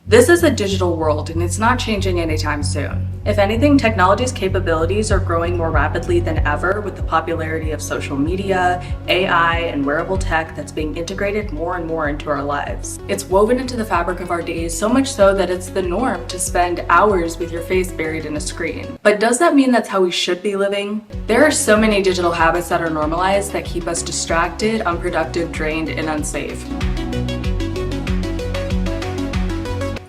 This is a digital world and it's not changing anytime soon. If anything, technology's capabilities are growing more rapidly than ever with the popularity of social media, AI, and wearable tech that's being integrated more and more into our lives. It's woven into the fabric of our days, so much so that it's the norm to spend hours with your face buried in a screen. But does that mean that's how we should be living? There are so many digital habits that are normalized that keep us distracted, unproductive, drained, and unsafe.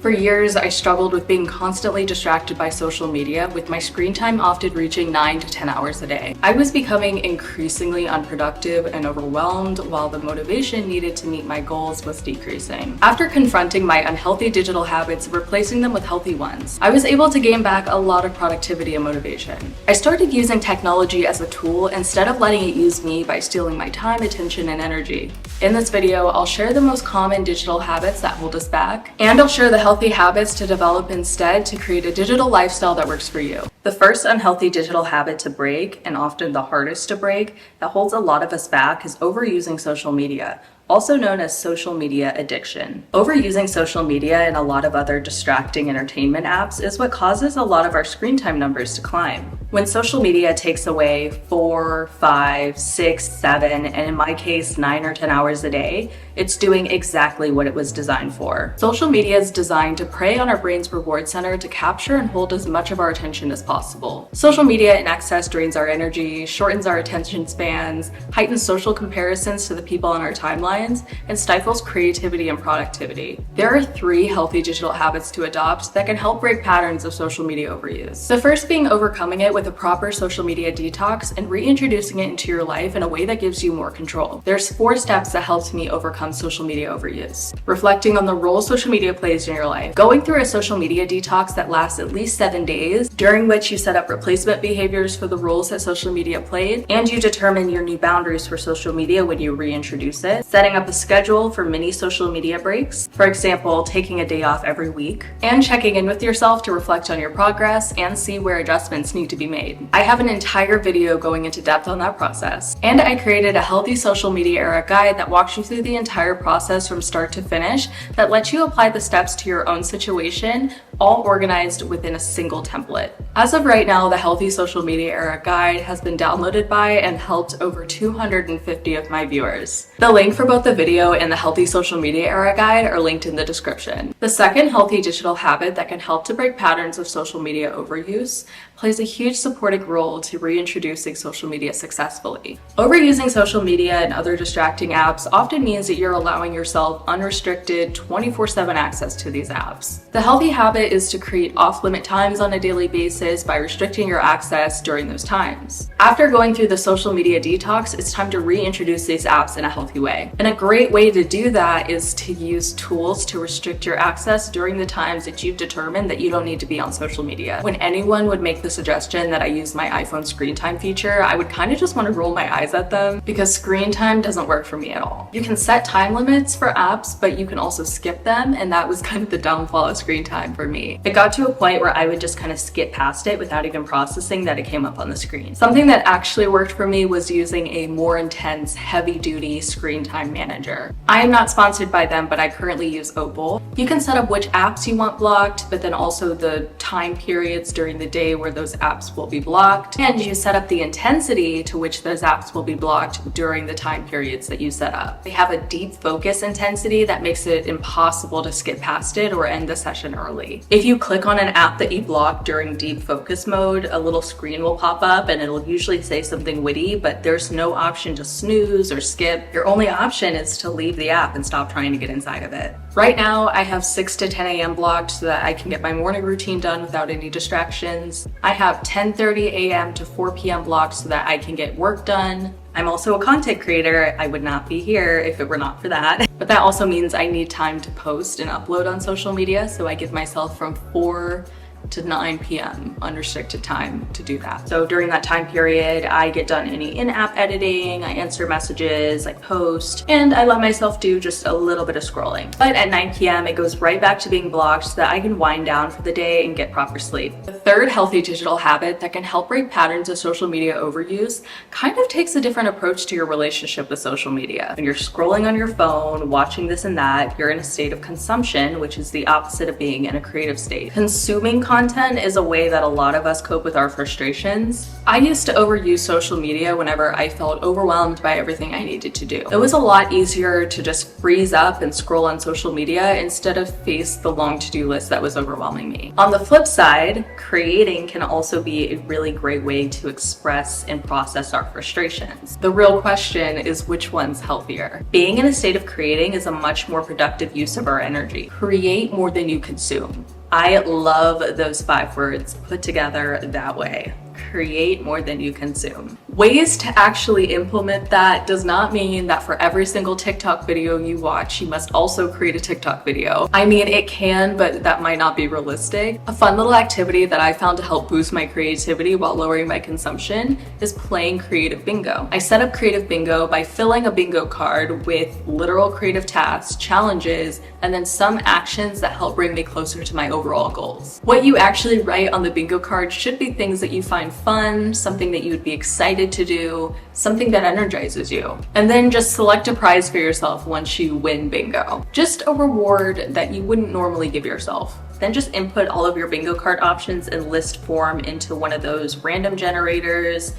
For years, I struggled with being constantly distracted by social media, with my screen time often reaching 9 to 10 hours a day. I was becoming increasingly unproductive and overwhelmed, while the motivation needed to meet my goals was decreasing. After confronting my unhealthy digital habits and replacing them with healthy ones, I was able to gain back a lot of productivity and motivation. I started using technology as a tool instead of letting it use me by stealing my time, attention, and energy. In this video, I'll share the most common digital habits that hold us back, and I'll share the healthy habits to develop instead to create a digital lifestyle that works for you. The first unhealthy digital habit to break, and often the hardest to break, that holds a lot of us back is overusing social media, also known as social media addiction. Overusing social media and a lot of other distracting entertainment apps is what causes a lot of our screen time numbers to climb. When social media takes away 4, 5, 6, 7, and in my case 9 or 10 hours a day, it's doing exactly what it was designed for. Social media is designed to prey on our brain's reward center to capture and hold as much of our attention as possible. Social media in excess drains our energy, shortens our attention spans, heightens social comparisons to the people on our timelines, and stifles creativity and productivity. There are 3 healthy digital habits to adopt that can help break patterns of social media overuse. The first being overcoming it with a proper social media detox and reintroducing it into your life in a way that gives you more control. There's 4 steps that helped me overcome social media overuse. Reflecting on the role social media plays in your life. Going through a social media detox that lasts at least 7 days, during which you set up replacement behaviors for the roles that social media played, and you determine your new boundaries for social media when you reintroduce it. Setting up a schedule for mini social media breaks, for example, taking a day off every week, and checking in with yourself to reflect on your progress and see where adjustments need to be made. I have an entire video going into depth on that process, and I created a healthy social media era guide that walks you through the entire process from start to finish that lets you apply the steps to your own situation, all organized within a single template. As of right now, the Healthy Social Media Era Guide has been downloaded by and helped over 250 of my viewers. The link for both the video and the Healthy Social Media Era Guide are linked in the description. The second healthy digital habit that can help to break patterns of social media overuse plays a huge supporting role to reintroducing social media successfully. Overusing social media and other distracting apps often means that you're allowing yourself unrestricted 24/7 access to these apps. The healthy habit is to create off-limit times on a daily basis by restricting your access during those times. After going through the social media detox, it's time to reintroduce these apps in a healthy way. And a great way to do that is to use tools to restrict your access during the times that you've determined that you don't need to be on social media. When anyone would make the suggestion that I use my iPhone screen time feature, I would kind of just want to roll my eyes at them because screen time doesn't work for me at all. You can set time limits for apps, but you can also skip them, and that was kind of the downfall of screen time for me. It got to a point where I would just kind of skip past it without even processing that it came up on the screen. Something that actually worked for me was using a more intense, heavy-duty screen time manager. I am not sponsored by them, but I currently use Opal. You can set up which apps you want blocked, but then also the time periods during the day where those apps will be blocked, and you set up the intensity to which those apps will be blocked during the time periods that you set up. They have a deep focus intensity that makes it impossible to skip past it or end the session early. If you click on an app that you blocked during deep focus mode, a little screen will pop up and it'll usually say something witty, but there's no option to snooze or skip. Your only option is to leave the app and stop trying to get inside of it. Right now, I have 6 to 10 a.m. blocked so that I can get my morning routine done without any distractions. I have 10:30 a.m. to 4 p.m. blocked so that I can get work done. I'm also a content creator. I would not be here if it were not for that. But that also means I need time to post and upload on social media, so I give myself from 4 to 9 p.m. unrestricted time to do that. So during that time period, I get done any in-app editing, I answer messages, I post, and I let myself do just a little bit of scrolling. But at 9 p.m., it goes right back to being blocked so that I can wind down for the day and get proper sleep. The third healthy digital habit that can help break patterns of social media overuse kind of takes a different approach to your relationship with social media. When you're scrolling on your phone, watching this and that, you're in a state of consumption, which is the opposite of being in a creative state. Consuming content is a way that a lot of us cope with our frustrations. I used to overuse social media whenever I felt overwhelmed by everything I needed to do. It was a lot easier to just freeze up and scroll on social media instead of face the long to-do list that was overwhelming me. On the flip side, creating can also be a really great way to express and process our frustrations. The real question is, which one's healthier? Being in a state of creating is a much more productive use of our energy. Create more than you consume. I love those 5 words put together that way. Create more than you consume. Ways to actually implement that does not mean that for every single TikTok video you watch, you must also create a TikTok video. I mean, it can, but that might not be realistic. A fun little activity that I found to help boost my creativity while lowering my consumption is playing creative bingo. I set up creative bingo by filling a bingo card with literal creative tasks, challenges, and then some actions that help bring me closer to my overall goals. What you actually write on the bingo card should be things that you find fun, something that you would be excited to do, something that energizes you. And then just select a prize for yourself once you win bingo. Just a reward that you wouldn't normally give yourself. Then just input all of your bingo card options in list form into one of those random generators.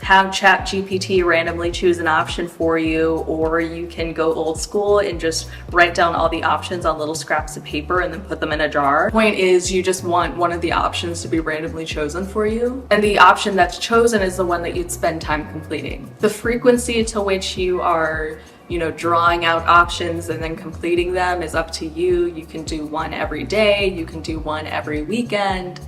Have ChatGPT randomly choose an option for you, or you can go old school and just write down all the options on little scraps of paper and then put them in a jar. Point is, you just want one of the options to be randomly chosen for you, and the option that's chosen is the one that you'd spend time completing. The frequency to which you are drawing out options and then completing them is up to you. You can do one every day, you can do one every weekend.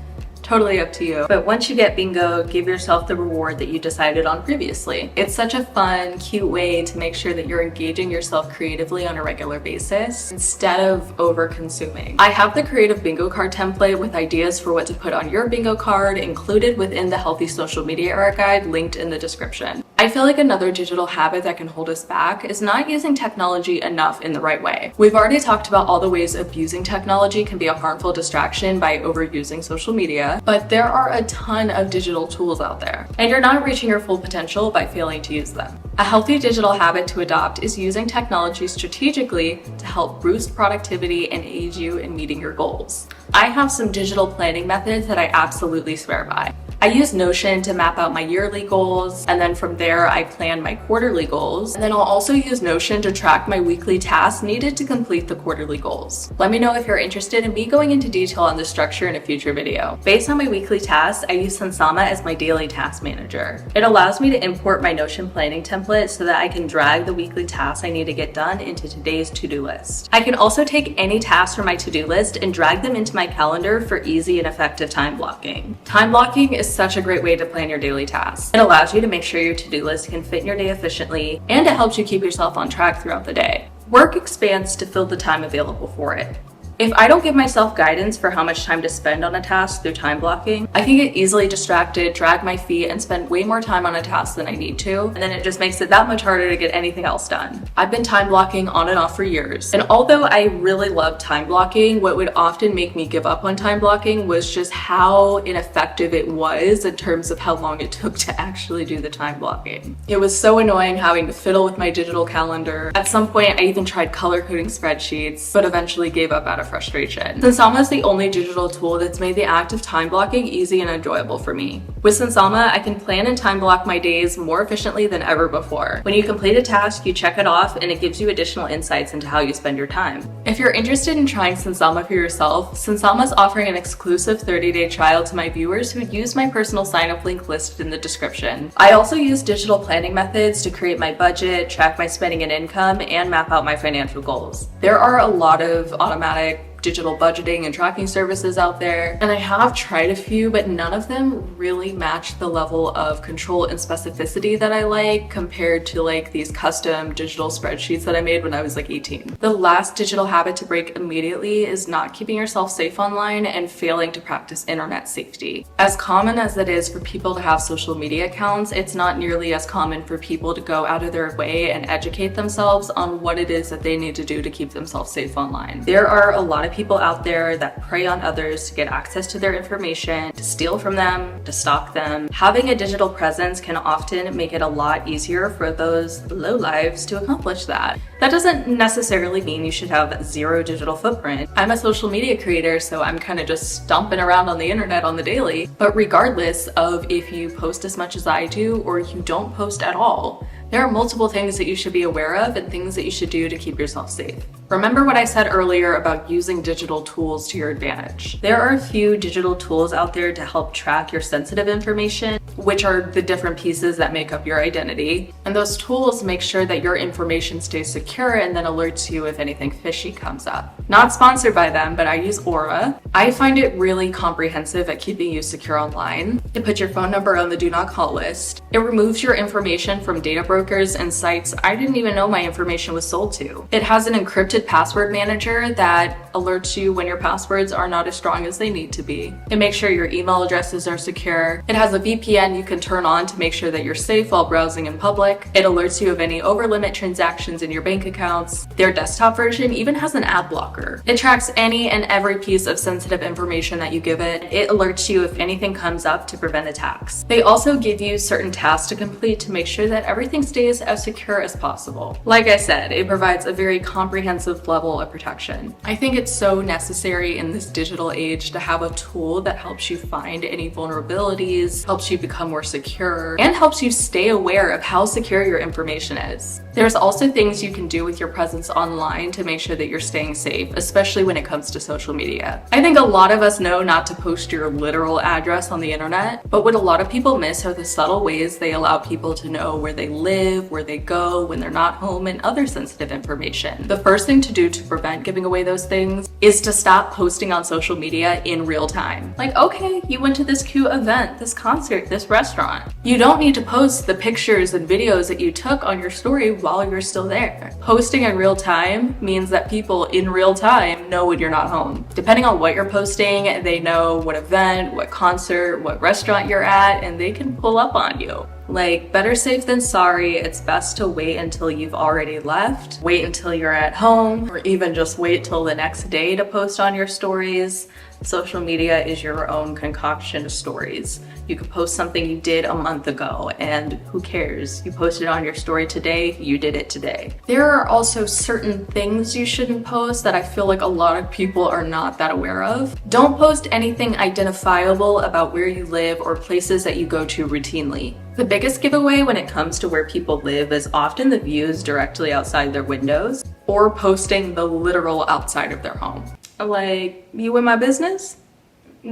Totally up to you. But once you get bingo, give yourself the reward that you decided on previously. It's such a fun, cute way to make sure that you're engaging yourself creatively on a regular basis instead of over-consuming. I have the creative bingo card template with ideas for what to put on your bingo card included within the Healthy Social Media Era Guide linked in the description. I feel like another digital habit that can hold us back is not using technology enough in the right way. We've already talked about all the ways abusing technology can be a harmful distraction by overusing social media, but there are a ton of digital tools out there, and you're not reaching your full potential by failing to use them. A healthy digital habit to adopt is using technology strategically to help boost productivity and aid you in meeting your goals. I have some digital planning methods that I absolutely swear by. I use Notion to map out my yearly goals, and then from there I plan my quarterly goals, and then I'll also use Notion to track my weekly tasks needed to complete the quarterly goals. Let me know if you're interested in me going into detail on the structure in a future video. Based on my weekly tasks, I use Sansama as my daily task manager. It allows me to import my Notion planning template so that I can drag the weekly tasks I need to get done into today's to-do list. I can also take any tasks from my to-do list and drag them into my calendar for easy and effective time blocking. Time blocking is such a great way to plan your daily tasks. It allows you to make sure your to-do list can fit in your day efficiently, and it helps you keep yourself on track throughout the day. Work expands to fill the time available for it. If I don't give myself guidance for how much time to spend on a task through time blocking, I can get easily distracted, drag my feet, and spend way more time on a task than I need to, and then it just makes it that much harder to get anything else done. I've been time blocking on and off for years, and although I really love time blocking, what would often make me give up on time blocking was just how ineffective it was in terms of how long it took to actually do the time blocking. It was so annoying having to fiddle with my digital calendar. At some point, I even tried color coding spreadsheets, but eventually gave up out of frustration. Sansama is the only digital tool that's made the act of time blocking easy and enjoyable for me. With Sansama, I can plan and time block my days more efficiently than ever before. When you complete a task, you check it off, and it gives you additional insights into how you spend your time. If you're interested in trying Sansama for yourself, Sansama is offering an exclusive 30-day trial to my viewers who use my personal sign-up link listed in the description. I also use digital planning methods to create my budget, track my spending and income, and map out my financial goals. There are a lot of automatic digital budgeting and tracking services out there, and I have tried a few, but none of them really match the level of control and specificity that I like compared to like these custom digital spreadsheets that I made when I was like 18. The last digital habit to break immediately is not keeping yourself safe online and failing to practice internet safety. As common as it is for people to have social media accounts, it's not nearly as common for people to go out of their way and educate themselves on what it is that they need to do to keep themselves safe online. There are a lot of people out there that prey on others to get access to their information, to steal from them, to stalk them. Having a digital presence can often make it a lot easier for those lowlives to accomplish that. That doesn't necessarily mean you should have zero digital footprint. I'm a social media creator, so I'm kind of just stomping around on the internet on the daily. But regardless of if you post as much as I do or you don't post at all, there are multiple things that you should be aware of and things that you should do to keep yourself safe. Remember what I said earlier about using digital tools to your advantage. There are a few digital tools out there to help track your sensitive information, which are the different pieces that make up your identity. And those tools make sure that your information stays secure and then alerts you if anything fishy comes up. Not sponsored by them, but I use Aura. I find it really comprehensive at keeping you secure online. It puts your phone number on the do not call list. It removes your information from data brokers and sites I didn't even know my information was sold to. It has an encrypted password manager that alerts you when your passwords are not as strong as they need to be. It makes sure your email addresses are secure. It has a VPN you can turn on to make sure that you're safe while browsing in public. It alerts you of any over-limit transactions in your bank accounts. Their desktop version even has an ad blocker. It tracks any and every piece of sensitive information that you give it. It alerts you if anything comes up to prevent attacks. They also give you certain tasks to complete to make sure that everything stays as secure as possible. Like I said, it provides a very comprehensive level of protection. I think it's so necessary in this digital age to have a tool that helps you find any vulnerabilities, helps you become more secure, and helps you stay aware of how secure your information is. There's also things you can do with your presence online to make sure that you're staying safe, especially when it comes to social media. I think a lot of us know not to post your literal address on the internet, but what a lot of people miss are the subtle ways they allow people to know where they live, where they go when they're not home, and other sensitive information. The first thing to do to prevent giving away those things is to stop posting on social media in real time. Like, okay, you went to this cute event, this concert, this restaurant. You don't need to post the pictures and videos that you took on your story while you're still there. Posting in real time means that people in real time know when you're not home. Depending on what you're posting, they know what event, what concert, what restaurant you're at, and they can pull up on you. Like, better safe than sorry. It's best to wait until you've already left, wait until you're at home, or even just wait till the next day to post on your stories. Social media is your own concoction of stories. You could post something you did a month ago, and who cares? You posted on your story today, you did it today. There are also certain things you shouldn't post that I feel like a lot of people are not that aware of. Don't post anything identifiable about where you live or places that you go to routinely. The biggest giveaway when it comes to where people live is often the views directly outside their windows or posting the literal outside of their home. Like, you in my business?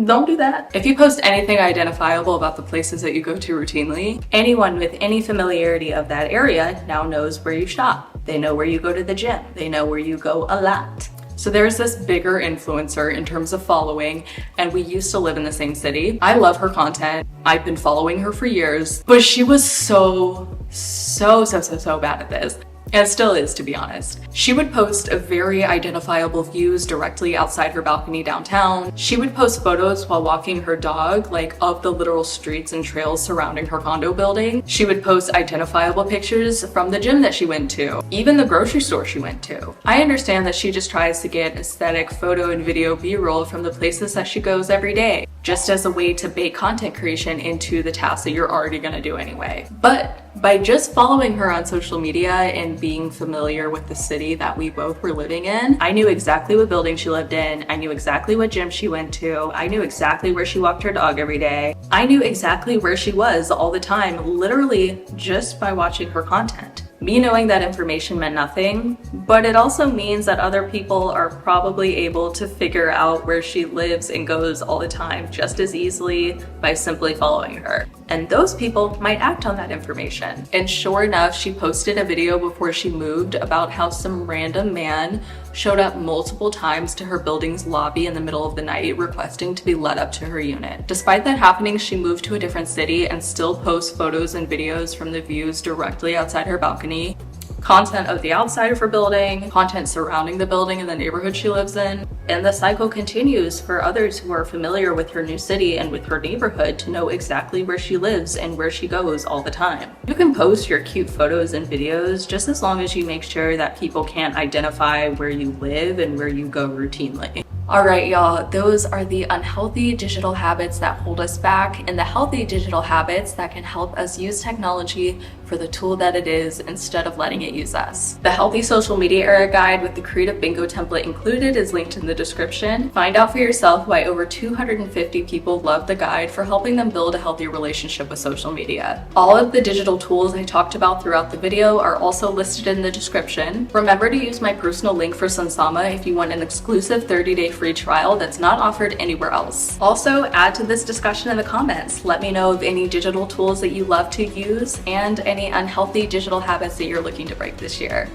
Don't do that. If you post anything identifiable about the places that you go to routinely, anyone with any familiarity of that area now knows where you shop. They know where you go to the gym. They know where you go a lot. So there's this bigger influencer in terms of following, and we used to live in the same city. I love her content. I've been following her for years, but she was so bad at this. And still is, to be honest. She would post a very identifiable views directly outside her balcony downtown. She would post photos while walking her dog, like of the literal streets and trails surrounding her condo building. She would post identifiable pictures from the gym that she went to, even the grocery store she went to. I understand that she just tries to get aesthetic photo and video B-roll from the places that she goes every day, just as a way to bake content creation into the tasks that you're already gonna do anyway. But by just following her on social media and being familiar with the city that we both were living in, I knew exactly what building she lived in. I knew exactly what gym she went to. I knew exactly where she walked her dog every day. I knew exactly where she was all the time, literally just by watching her content. Me knowing that information meant nothing, but it also means that other people are probably able to figure out where she lives and goes all the time just as easily by simply following her. And those people might act on that information. And sure enough, she posted a video before she moved about how some random man showed up multiple times to her building's lobby in the middle of the night requesting to be let up to her unit. Despite that happening, she moved to a different city and still posts photos and videos from the views directly outside her balcony, content of the outside of her building, content surrounding the building and the neighborhood she lives in. And the cycle continues for others who are familiar with her new city and with her neighborhood to know exactly where she lives and where she goes all the time. You can post your cute photos and videos just as long as you make sure that people can't identify where you live and where you go routinely. All right, y'all, those are the unhealthy digital habits that hold us back and the healthy digital habits that can help us use technology for the tool that it is instead of letting it use us. The Healthy Social Media Era Guide with the Creative Bingo template included is linked in the description. Find out for yourself why over 250 people love the guide for helping them build a healthy relationship with social media. All of the digital tools I talked about throughout the video are also listed in the description. Remember to use my personal link for Sunsama if you want an exclusive 30-day free trial that's not offered anywhere else. Also, add to this discussion in the comments. Let me know of any digital tools that you love to use and any unhealthy digital habits that you're looking to break this year.